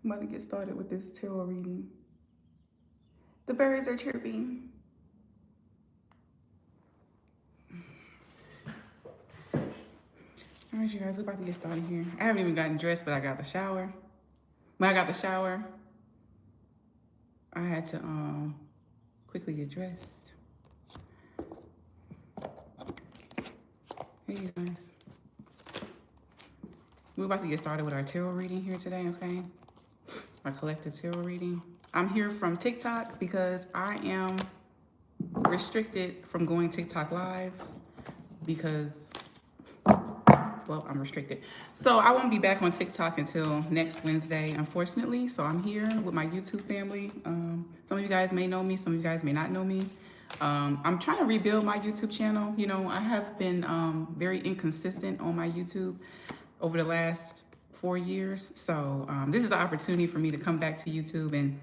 I'm about to get started with this tarot reading. The birds are chirping. All right, you guys, we're about to get started here. I haven't even gotten dressed, but I got the shower. When I got the shower, I had to quickly get dressed. Hey, you guys. We're about to get started with our tarot reading here today, okay? Our collective tarot reading. I'm here from TikTok because I am restricted from going TikTok live because, well, I'm restricted. So I won't be back on TikTok until next Wednesday, unfortunately. So I'm here with my YouTube family. Some of you guys may know me, some of you guys may not know me. I'm trying to rebuild my YouTube channel. You know, I have been very inconsistent on my YouTube over the last 4 years. So this is an opportunity for me to come back to YouTube and,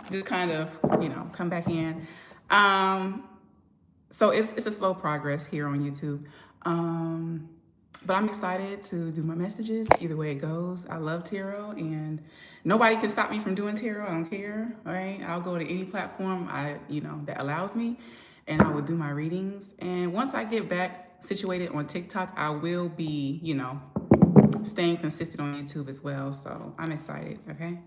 just kind of, come back in. So it's a slow progress here on YouTube. But I'm excited to do my messages either way it goes. I love tarot and nobody can stop me from doing tarot. I don't care, all right? I'll go to any platform that allows me and I will do my readings. And once I get back situated on TikTok, I will be, staying consistent on YouTube as well. So I'm excited, okay?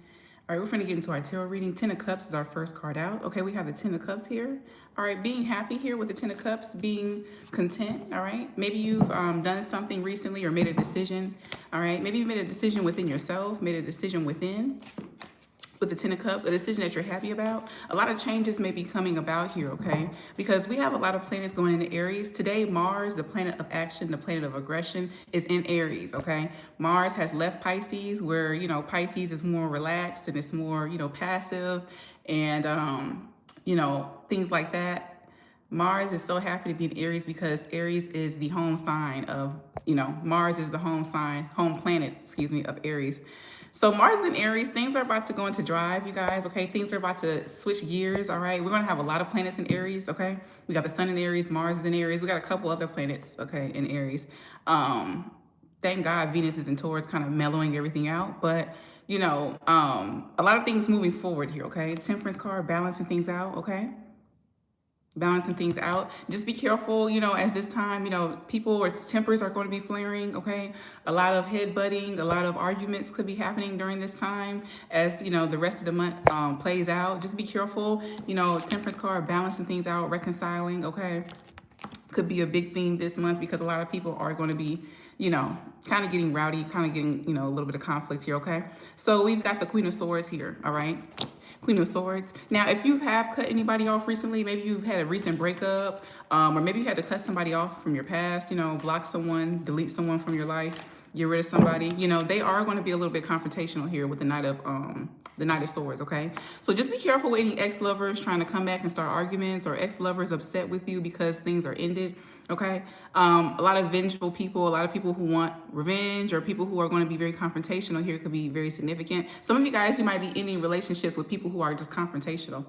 All right, we're going to get into our tarot reading. 10 of Cups is our first card out. Okay, we have the 10 of Cups here. All right, being happy here with the 10 of Cups, being content, all right? Maybe you've done something recently or made a decision, all right? Maybe you made a decision within yourself, made a decision within with the 10 of Cups, a decision that you're happy about. A lot of changes may be coming about here, okay? Because we have a lot of planets going into Aries. Today, Mars, the planet of action, the planet of aggression, is in Aries, okay? Mars has left Pisces, where, Pisces is more relaxed and it's more, passive and, things like that. Mars is so happy to be in Aries because Aries is the home sign of, Mars is the home planet, of Aries. So Mars is in Aries. Things are about to go into drive, you guys, okay? Things are about to switch gears, all right? We're going to have a lot of planets in Aries, okay? We got the sun in Aries, Mars is in Aries. We got a couple other planets, okay, in Aries. Thank God Venus is in Taurus, kind of mellowing everything out. But, a lot of things moving forward here, okay? Temperance card, balancing things out, okay? Balancing things out. Just be careful, as this time, people's tempers are going to be flaring, okay? A lot of headbutting, a lot of arguments could be happening during this time as, the rest of the month plays out. Just be careful, temperance card, balancing things out, reconciling, okay? Could be a big theme this month because a lot of people are going to be, kind of getting rowdy, kind of getting, a little bit of conflict here, okay? So we've got the Queen of Swords here, all right? Queen of Swords. Now, if you have cut anybody off recently, maybe you've had a recent breakup, or maybe you had to cut somebody off from your past, block someone, delete someone from your life, get rid of somebody, they are going to be a little bit confrontational here with the Knight of Swords, okay? So just be careful with any ex-lovers trying to come back and start arguments or ex-lovers upset with you because things are ended, okay? A lot of vengeful people, a lot of people who want revenge or people who are going to be very confrontational here could be very significant. Some of you guys, you might be ending relationships with people who are just confrontational,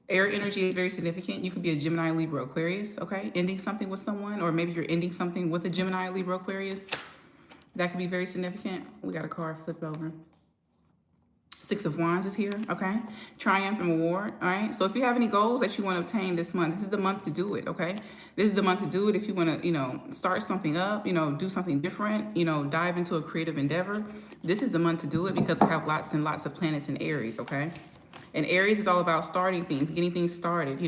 Air energy is very significant. You could be a Gemini, Libra, Aquarius, okay? Ending something with someone, or maybe you're ending something with a Gemini, Libra, Aquarius. That could be very significant. We got a card flipped over. 6 of Wands is here, okay? Triumph and reward, all right? So if you have any goals that you want to obtain this month, this is the month to do it, okay? This is the month to do it if you want to, start something up, do something different, dive into a creative endeavor. This is the month to do it because we have lots and lots of planets in Aries, okay? And Aries is all about starting things, getting things started,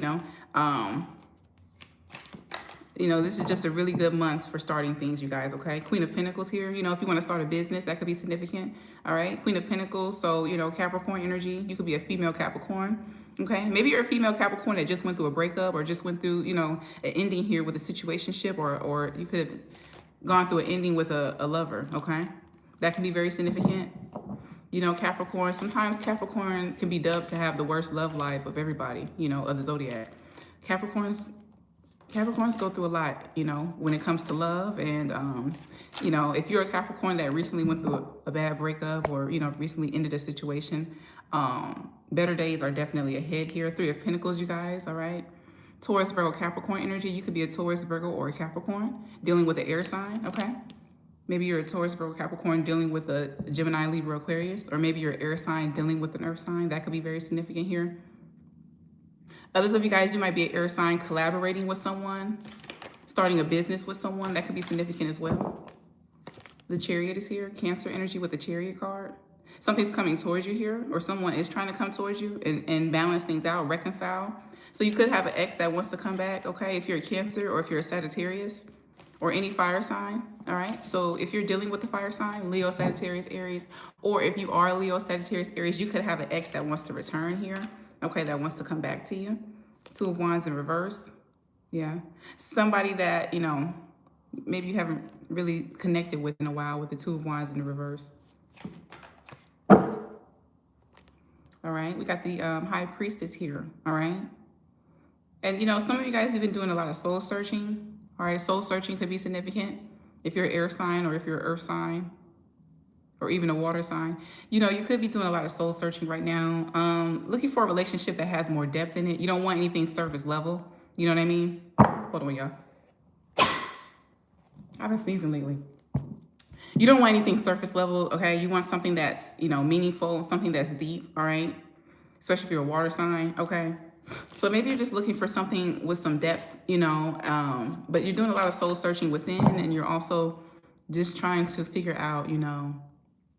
this is just a really good month for starting things, you guys, okay? Queen of Pentacles here, if you want to start a business, that could be significant, all right? Queen of Pentacles, so, Capricorn energy, you could be a female Capricorn, okay? Maybe you're a female Capricorn that just went through a breakup or just went through, an ending here with a situationship or you could have gone through an ending with a lover, okay? That can be very significant. Capricorn, sometimes Capricorn can be dubbed to have the worst love life of everybody, of the zodiac. Capricorns go through a lot, when it comes to love. And, if you're a Capricorn that recently went through a bad breakup or, recently ended a situation, better days are definitely ahead here. 3 of Pentacles, you guys, all right? Taurus, Virgo, Capricorn energy. You could be a Taurus, Virgo, or a Capricorn dealing with an air sign, okay? Maybe you're a Taurus, Virgo, Capricorn dealing with a Gemini, Libra, Aquarius, or maybe you're an air sign dealing with an earth sign. That could be very significant here. Others of you guys, you might be an air sign collaborating with someone, starting a business with someone. That could be significant as well. The Chariot is here, Cancer energy with the Chariot card. Something's coming towards you here, or someone is trying to come towards you and balance things out, reconcile. So you could have an ex that wants to come back, okay, if you're a Cancer or if you're a Sagittarius or any fire sign, all right? So if you're dealing with the fire sign, Leo, Sagittarius, Aries, or if you are Leo, Sagittarius, Aries, you could have an ex that wants to return here, okay, that wants to come back to you. Two of Wands in reverse, yeah. Somebody that, you know, maybe you haven't really connected with in a while with the Two of Wands in the reverse. All right, we got the High Priestess here, all right? And, you know, some of you guys have been doing a lot of soul searching, all right? Soul searching could be significant if you're an air sign or if you're an earth sign or even a water sign. You know, you could be doing a lot of soul searching right now, looking for a relationship that has more depth in it. You don't want anything surface level, you know what I mean? Hold on, y'all. I've been sneezing lately. You don't want anything surface level, okay? You want something that's, you know, meaningful, something that's deep, all right? Especially if you're a water sign, okay? So maybe you're just looking for something with some depth, you know, but you're doing a lot of soul searching within, and you're also just trying to figure out, you know,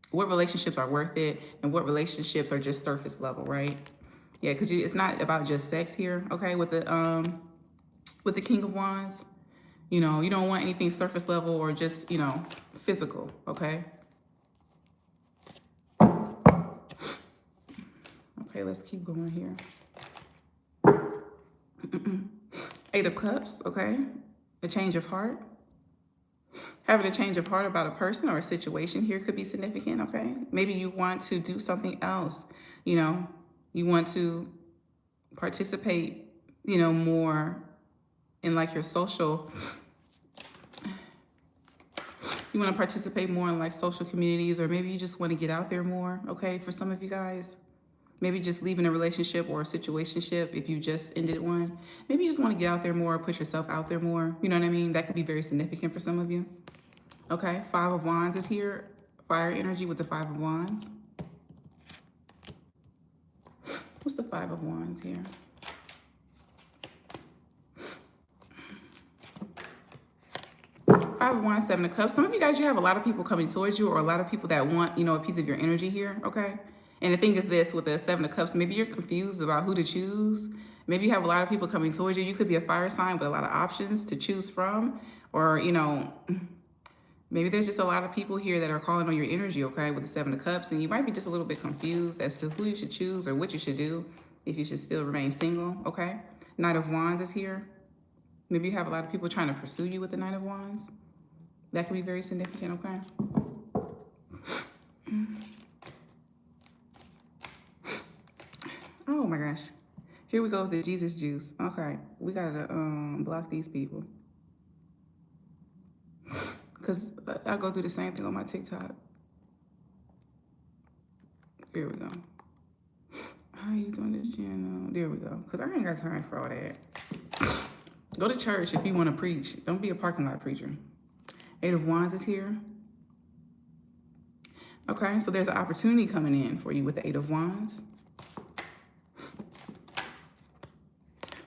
what relationships are worth it and what relationships are just surface level, right? Yeah, because it's not about just sex here, okay? With the King of Wands. You know, you don't want anything surface level or just, you know, physical, okay? Okay, let's keep going here. Eight of Cups, okay? A change of heart. Having a change of heart about a person or a situation here could be significant, okay? Maybe you want to do something else, you know? You want to participate, you know, more in like your social, you want to participate more in like social communities, or maybe you just want to get out there more, okay? For some of you guys, maybe just leaving a relationship or a situationship if you just ended one. Maybe you just want to get out there more, put yourself out there more. You know what I mean? That could be very significant for some of you. Okay, Five of Wands is here. Fire energy with the Five of Wands. What's the Five of Wands here? Five of Wands, Seven of Cups. Some of you guys, you have a lot of people coming towards you, or a lot of people that want, you know, a piece of your energy here, okay? And the thing is this, with the Seven of Cups, maybe you're confused about who to choose. Maybe you have a lot of people coming towards you. You could be a fire sign with a lot of options to choose from, or, you know, maybe there's just a lot of people here that are calling on your energy, okay, with the Seven of Cups, and you might be just a little bit confused as to who you should choose or what you should do if you should still remain single, okay? Knight of Wands is here. Maybe you have a lot of people trying to pursue you with the Knight of Wands. That can be very significant, okay? Oh my gosh. Here we go with the Jesus juice. Okay, we gotta block these people. Because I go through the same thing on my TikTok. Here we go. How you doing this channel? There we go. Because I ain't got time for all that. Go to church if you want to preach. Don't be a parking lot preacher. Eight of Wands is here. Okay, so there's an opportunity coming in for you with the Eight of Wands.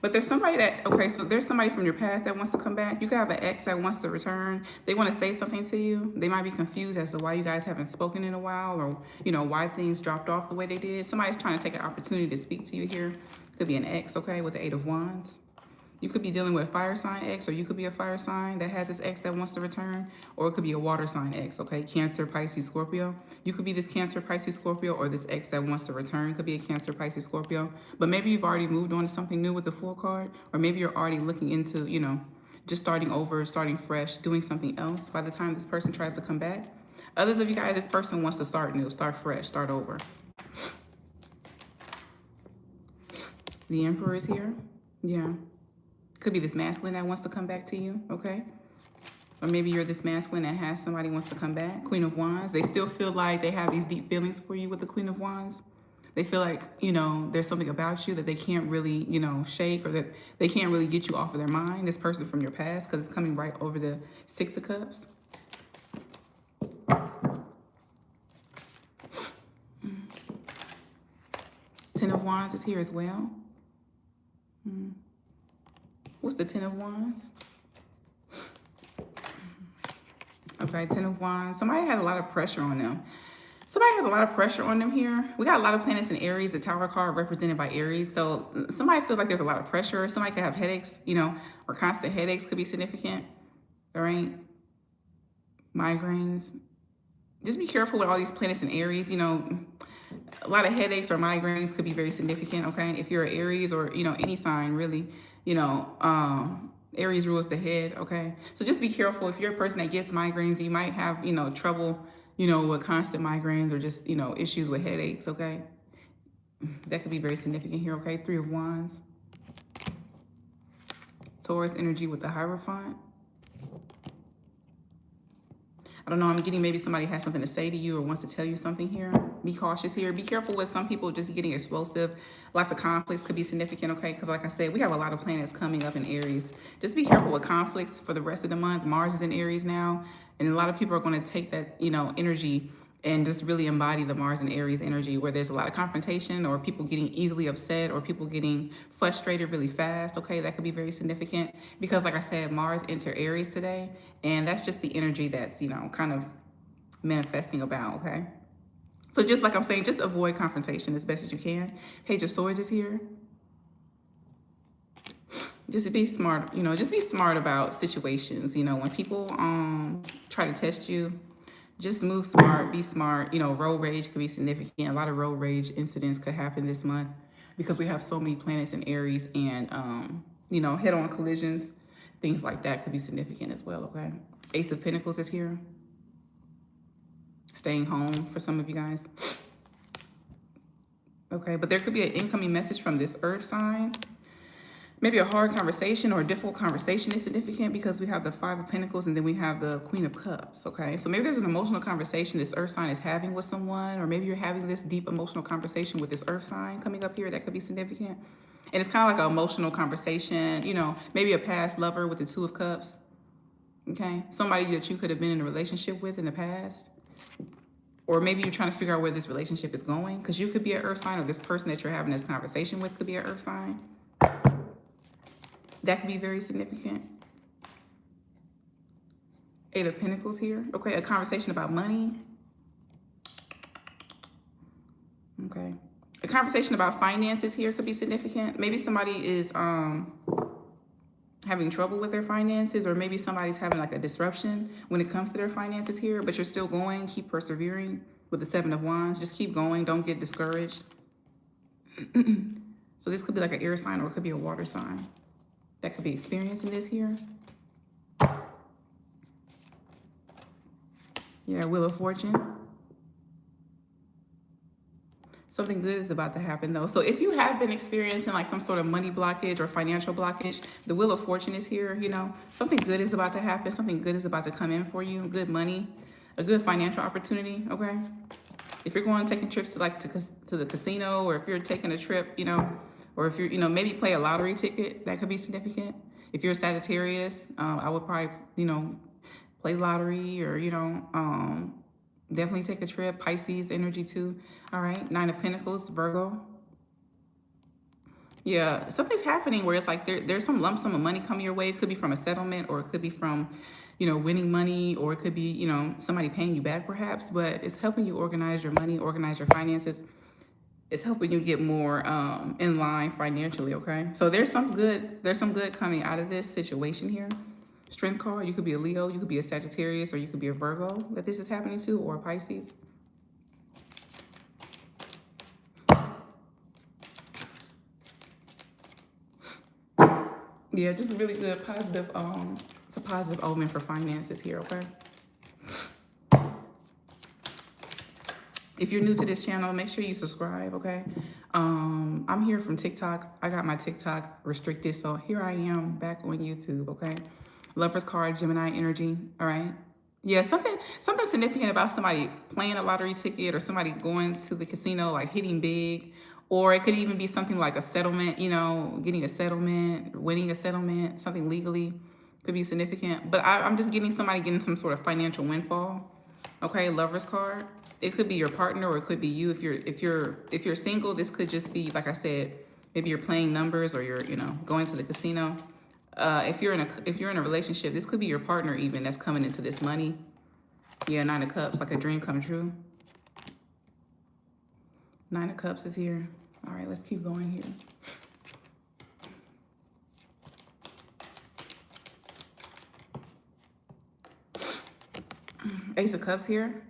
But there's somebody that, okay, so there's somebody from your past that wants to come back. You could have an ex that wants to return. They want to say something to you. They might be confused as to why you guys haven't spoken in a while, or, you know, why things dropped off the way they did. Somebody's trying to take an opportunity to speak to you here. Could be an ex, okay, with the Eight of Wands. You could be dealing with a fire sign ex, or you could be a fire sign that has this ex that wants to return, or it could be a water sign ex, okay? Cancer, Pisces, Scorpio. You could be this Cancer, Pisces, Scorpio, or this ex that wants to return could be a Cancer, Pisces, Scorpio. But maybe you've already moved on to something new with the Fool card, or maybe you're already looking into, you know, just starting over, starting fresh, doing something else by the time this person tries to come back. Others of you guys, this person wants to start new, start fresh, start over. The Emperor is here. Yeah. Could be this masculine that wants to come back to you, okay? Or maybe you're this masculine that has somebody wants to come back. Queen of Wands. They still feel like they have these deep feelings for you with the Queen of Wands. They feel like, you know, there's something about you that they can't really, you know, shake, or that they can't really get you off of their mind, this person from your past, because it's coming right over the Six of Cups. Ten of Wands is here as well. What's the Ten of Wands? Okay, Ten of Wands. Somebody had a lot of pressure on them. Somebody has a lot of pressure on them here. We got a lot of planets in Aries, the Tower card represented by Aries. So somebody feels like there's a lot of pressure. Somebody could have headaches, you know, or constant headaches could be significant. All right. Migraines. Just be careful with all these planets in Aries. You know, a lot of headaches or migraines could be very significant. Okay. If you're an Aries or, you know, any sign really, you know, Aries rules the head. Okay. So just be careful. If you're a person that gets migraines, you might have, you know, trouble, you know, with constant migraines or just, you know, issues with headaches, okay? That could be very significant here, okay? Three of Wands. Taurus energy with the Hierophant. I don't know, I'm getting maybe somebody has something to say to you or wants to tell you something here. Be cautious here. Be careful with some people just getting explosive. Lots of conflicts could be significant, okay? Because like I said, we have a lot of planets coming up in Aries. Just be careful with conflicts for the rest of the month. Mars is in Aries now. And a lot of people are going to take that, you know, energy and just really embody the Mars and Aries energy where there's a lot of confrontation or people getting easily upset or people getting frustrated really fast. Okay, that could be very significant because like I said, Mars enter Aries today. And that's just the energy that's, you know, kind of manifesting about, okay? So just like I'm saying, just avoid confrontation as best as you can. Page of Swords is here. Just be smart, you know, just be smart about situations. You know, when people try to test you, just move smart, be smart. You know, road rage could be significant. A lot of road rage incidents could happen this month because we have so many planets in Aries and, you know, head-on collisions, things like that could be significant as well, okay? Ace of Pentacles is here. Staying home for some of you guys. Okay, but there could be an incoming message from this earth sign. Maybe a hard conversation or a difficult conversation is significant because we have the Five of Pentacles and then we have the Queen of Cups, okay? So maybe there's an emotional conversation this earth sign is having with someone, or maybe you're having this deep emotional conversation with this earth sign coming up here that could be significant. And it's kind of like an emotional conversation, you know, maybe a past lover with the Two of Cups, okay? Somebody that you could have been in a relationship with in the past. Or maybe you're trying to figure out where this relationship is going because you could be an earth sign or this person that you're having this conversation with could be an earth sign. That could be very significant. Eight of Pentacles here. Okay, a conversation about money. Okay. A conversation about finances here could be significant. Maybe somebody is having trouble with their finances, or maybe somebody's having like a disruption when it comes to their finances here, but you're still going, keep persevering with the Seven of Wands. Just keep going, don't get discouraged. So this could be like an air sign or it could be a water sign that could be experiencing this here. Yeah, Wheel of Fortune. Something good is about to happen though. So if you have been experiencing like some sort of money blockage or financial blockage, the Wheel of Fortune is here, you know. Something good is about to happen. Something good is about to come in for you. Good money, a good financial opportunity, okay? If you're going taking trips to like to the casino, or if you're taking a trip, you know, or if you're, you know, maybe play a lottery ticket, that could be significant. If you're a Sagittarius, I would probably, you know, play lottery or, you know, definitely take a trip. Pisces energy too. All right. Nine of Pentacles, Virgo. Yeah, something's happening where it's like there's some lump sum of money coming your way. It could be from a settlement, or it could be from, you know, winning money, or it could be, you know, somebody paying you back perhaps, but it's helping you organize your money, organize your finances. It's helping you get more in line financially, okay? So there's some good coming out of this situation here. Strength card, you could be a Leo, you could be a Sagittarius, or you could be a Virgo that this is happening to, or a Pisces. Yeah, just a really good positive, it's a positive omen for finances here, okay? If you're new to this channel, make sure you subscribe, okay? I'm here from TikTok. I got my TikTok restricted, so here I am back on YouTube, okay? Lover's card, Gemini energy, all right? Yeah, something significant about somebody playing a lottery ticket or somebody going to the casino, like hitting big, or it could even be something like a settlement, you know, getting a settlement, winning a settlement, something legally could be significant. But I'm just getting somebody getting some sort of financial windfall. Okay, Lover's card. It could be your partner or it could be you. If you're single, this could just be, like I said, maybe you're playing numbers or you're, going to the casino. If you're in a relationship, this could be your partner even that's coming into this money. Yeah, Nine of Cups, like a dream come true. Nine of Cups is here. All right, let's keep going here. Ace of Cups here.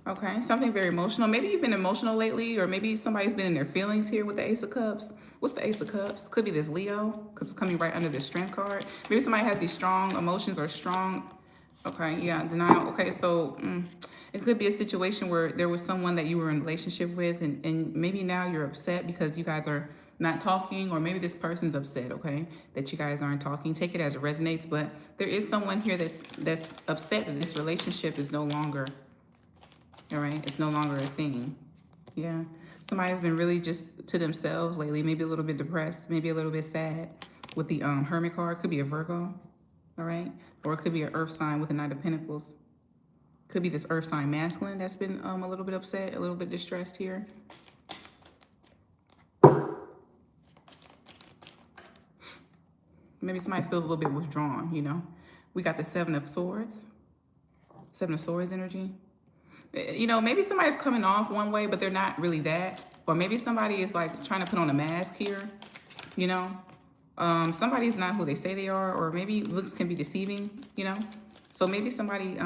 Okay, something very emotional. Maybe you've been emotional lately, or maybe somebody's been in their feelings here with the Ace of Cups. What's the Ace of Cups? Could be this Leo, because it's coming right under the Strength card. Maybe somebody has these strong emotions or strong, okay, yeah, denial. Okay, so it could be a situation where there was someone that you were in a relationship with, and maybe now you're upset because you guys are not talking, or maybe this person's upset, okay, that you guys aren't talking. Take it as it resonates, but there is someone here that's upset that this relationship is no longer, all right, it's no longer a thing. Yeah, somebody has been really just to themselves lately, maybe a little bit depressed, maybe a little bit sad. With the Hermit card, could be a Virgo, all right, or it could be an Earth sign with the Knight of Pentacles. Could be this Earth sign masculine that's been a little bit upset, a little bit distressed here. Maybe somebody feels a little bit withdrawn, We got the Seven of Swords. Seven of Swords energy. Maybe somebody's coming off one way, but they're not really that. Or maybe somebody is like trying to put on a mask here, Somebody's not who they say they are, or maybe looks can be deceiving, So maybe somebody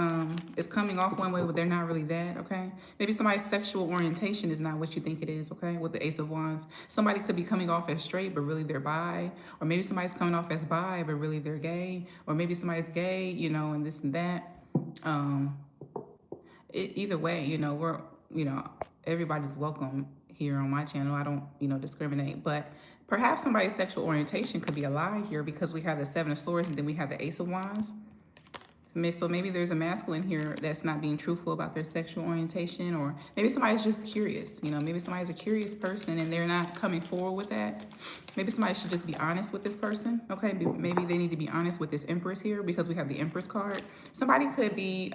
is coming off one way, but they're not really that, okay? Maybe somebody's sexual orientation is not what you think it is, okay? With the Ace of Wands. Somebody could be coming off as straight, but really they're bi. Or maybe somebody's coming off as bi, but really they're gay. Or maybe somebody's gay, and this and that. Either way, we're, everybody's welcome here on my channel. I don't, discriminate. But perhaps somebody's sexual orientation could be a lie here, because we have the Seven of Swords and then we have the Ace of Wands. So maybe there's a masculine here that's not being truthful about their sexual orientation, or maybe somebody's just curious. Maybe somebody's a curious person and they're not coming forward with that. Maybe somebody should just be honest with this person. Okay, maybe they need to be honest with this Empress here, because we have the Empress card. Somebody could be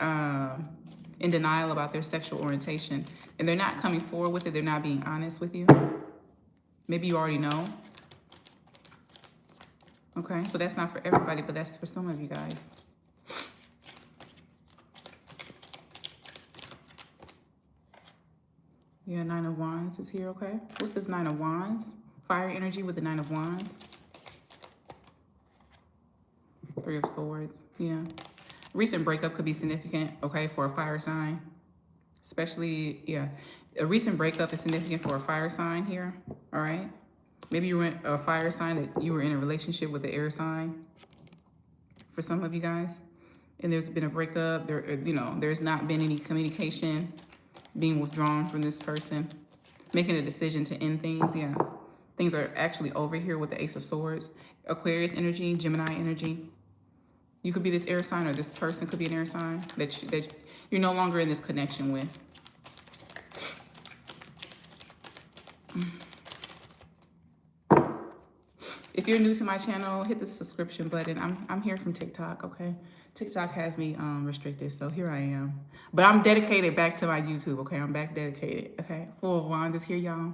in denial about their sexual orientation and they're not coming forward with it. They're not being honest with you. Maybe you already know. Okay, so that's not for everybody, but that's for some of you guys. Yeah, Nine of Wands is here, okay? What's this Nine of Wands? Fire energy with the Nine of Wands. Three of Swords, yeah. Recent breakup could be significant, okay, for a fire sign. Especially, yeah. A recent breakup is significant for a fire sign here, all right? Maybe you were in a fire sign that you were in a relationship with the air sign. For some of you guys. And there's been a breakup. There's not been any communication, being withdrawn from this person, making a decision to end things. Yeah, things are actually over here with the Ace of Swords. Aquarius energy, Gemini energy. You could be this air sign, or this person could be an air sign that you're no longer in this connection with. If you're new to my channel, hit the subscription button. I'm here from TikTok, okay? TikTok has me restricted, so here I am. But I'm dedicated back to my YouTube, okay? I'm back dedicated, okay? Four of Wands is here, y'all.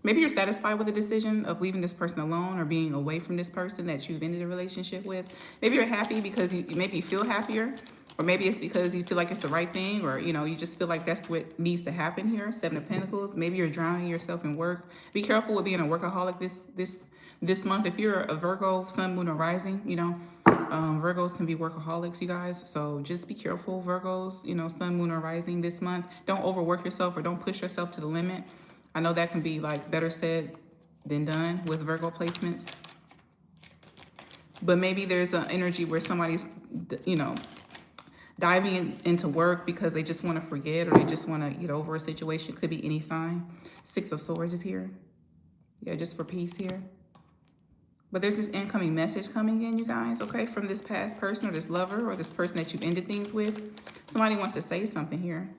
Maybe you're satisfied with the decision of leaving this person alone, or being away from this person that you've ended a relationship with. Maybe you're happy because maybe you feel happier, or maybe it's because you feel like it's the right thing, or you just feel like that's what needs to happen here. Seven of Pentacles. Maybe you're drowning yourself in work. Be careful with being a workaholic this month. If you're a Virgo, Sun, Moon, or Rising, Virgos can be workaholics, you guys. So just be careful, Virgos, Sun, Moon, or Rising this month. Don't overwork yourself, or don't push yourself to the limit. I know that can be like better said than done with Virgo placements. But maybe there's an energy where somebody's, diving into work because they just want to forget, or they just want to get over a situation. Could be any sign. Six of Swords is here. Yeah, just for peace here. But there's this incoming message coming in, you guys, okay, from this past person, or this lover, or this person that you've ended things with. Somebody wants to say something here.